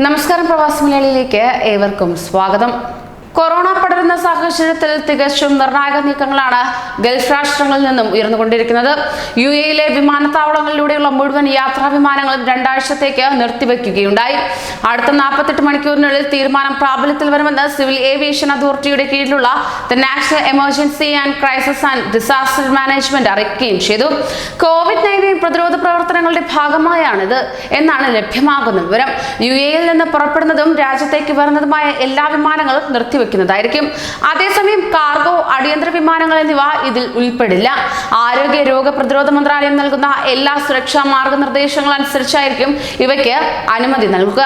നമസ്കാരം, പ്രവാസി മലയാളിയിലേക്ക് ഏവർക്കും സ്വാഗതം. കൊറോണ പടരുന്ന സാഹചര്യത്തിൽ തികച്ചും നിർണായക നീക്കങ്ങളാണ് ഗൾഫ് രാഷ്ട്രങ്ങളിൽ നിന്നും ഉയർന്നുകൊണ്ടിരിക്കുന്നത്. യുഎഇയിലെ വിമാനത്താവളങ്ങളിലൂടെയുള്ള മുഴുവൻ യാത്രാ വിമാനങ്ങളും 2 ആഴ്ചത്തേക്ക് നിർത്തിവെക്കുകയുണ്ടായി. അടുത്ത 48 മണിക്കൂറിനുള്ളിൽ തീരുമാനം പ്രാബല്യത്തിൽ വരുമെന്ന് സിവിൽ ഏവിയേഷൻ അതോറിറ്റിയുടെ കീഴിലുള്ള the national emergency and crisis and disaster management അറിയിക്കുകയും ചെയ്തു. COVID-19 പ്രതിരോധ പ്രവർത്തനങ്ങളുടെ ഭാഗമായാണിത് എന്നാണ് ലഭ്യമാകുന്ന വിവരം. യുഎഇയിൽ നിന്ന് പുറപ്പെടുന്നതും രാജ്യത്തേക്ക് വരുന്നതുമായ എല്ലാ വിമാനങ്ങളും നിർത്തിവെക്കുന്നതായിരിക്കും. അതേസമയം കാർഗോ, അടിയന്തര വിമാനങ്ങൾ എന്നിവ ഇതിൽ ഉൾപ്പെടില്ല. ആരോഗ്യ രോഗപ്രതിരോധ മന്ത്രാലയം നൽകുന്ന എല്ലാ സുരക്ഷാ മാർഗനിർദ്ദേശങ്ങൾ അനുസരിച്ചായിരിക്കും ഇവയ്ക്ക് അനുമതി നൽകുക.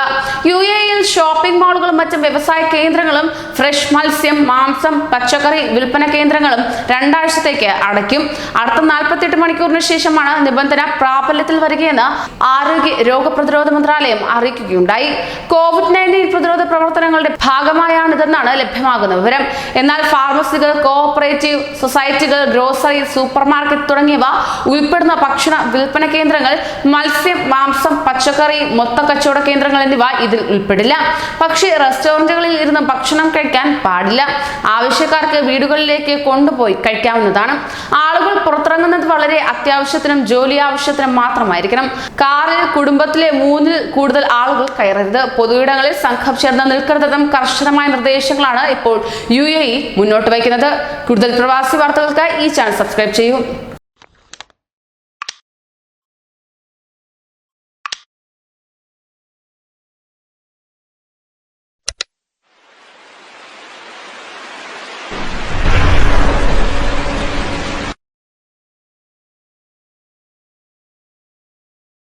യുഎഇയിൽ ഷോപ്പിംഗ് മാളുകളും മറ്റും വ്യവസായ കേന്ദ്രങ്ങളും ഫ്രഷ് മത്സ്യം, മാംസം, പച്ചക്കറി വിൽപ്പന കേന്ദ്രങ്ങളും 2 ആഴ്ചത്തേക്ക് അടയ്ക്കും. അടുത്ത 48 മണിക്കൂറിന് ശേഷമാണ് നിബന്ധന പ്രാബല്യത്തിൽ വരികയെന്ന് ആരോഗ്യ രോഗപ്രതിരോധ മന്ത്രാലയം അറിയിക്കുകയുണ്ടായി. COVID-19 പ്രതിരോധ പ്രവർത്തനങ്ങളുടെ ഭാഗമായാണിതെന്നാണ് ലഭ്യമാകുന്ന വിവരം. എന്നാൽ ഫാർമസികൾ, കോഓപ്പറേറ്റീവ് സൊസൈറ്റികൾ, ഗ്രോസറി, സൂപ്പർ മാർക്കറ്റ് തുടങ്ങിയവ ഉൾപ്പെടുന്ന ഭക്ഷണ വിൽപ്പന കേന്ദ്രങ്ങൾ, മത്സ്യം, മാംസം, പച്ചക്കറി, മൊത്ത കച്ചവട കേന്ദ്രങ്ങൾ എന്നിവ ഇതിൽ ഉൾപ്പെടില്ല. പക്ഷേ റെസ്റ്റോറന്റുകളിൽ ഇരുന്ന് ഭക്ഷണം കഴിക്കാൻ പാടില്ല. ആവശ്യക്കാർക്ക് വീടുകളിലേക്ക് കൊണ്ടുപോയി കഴിക്കാവുന്നതാണ്. ആളുകൾ പുറത്തിറങ്ങുന്നത് വളരെ അത്യാവശ്യത്തിനും ജോലി ആവശ്യത്തിനും മാത്രമായിരിക്കണം. കാറിൽ കുടുംബത്തിലെ 3-ൽ കൂടുതൽ ആളുകൾ കയറരുത്. പൊതുയിടങ്ങളിൽ സംഘം ചേർന്ന് നിൽക്കരുതെന്നും കർശനമായ നിർദ്ദേശങ്ങളാണ് ഇപ്പോൾ യുഎഇ മുന്നോട്ട് വയ്ക്കുന്നത്. കൂടുതൽ പ്രവാസി വാർത്തകൾക്ക് ഈ ചാനൽ സബ്സ്ക്രൈബ് ചെയ്യൂ.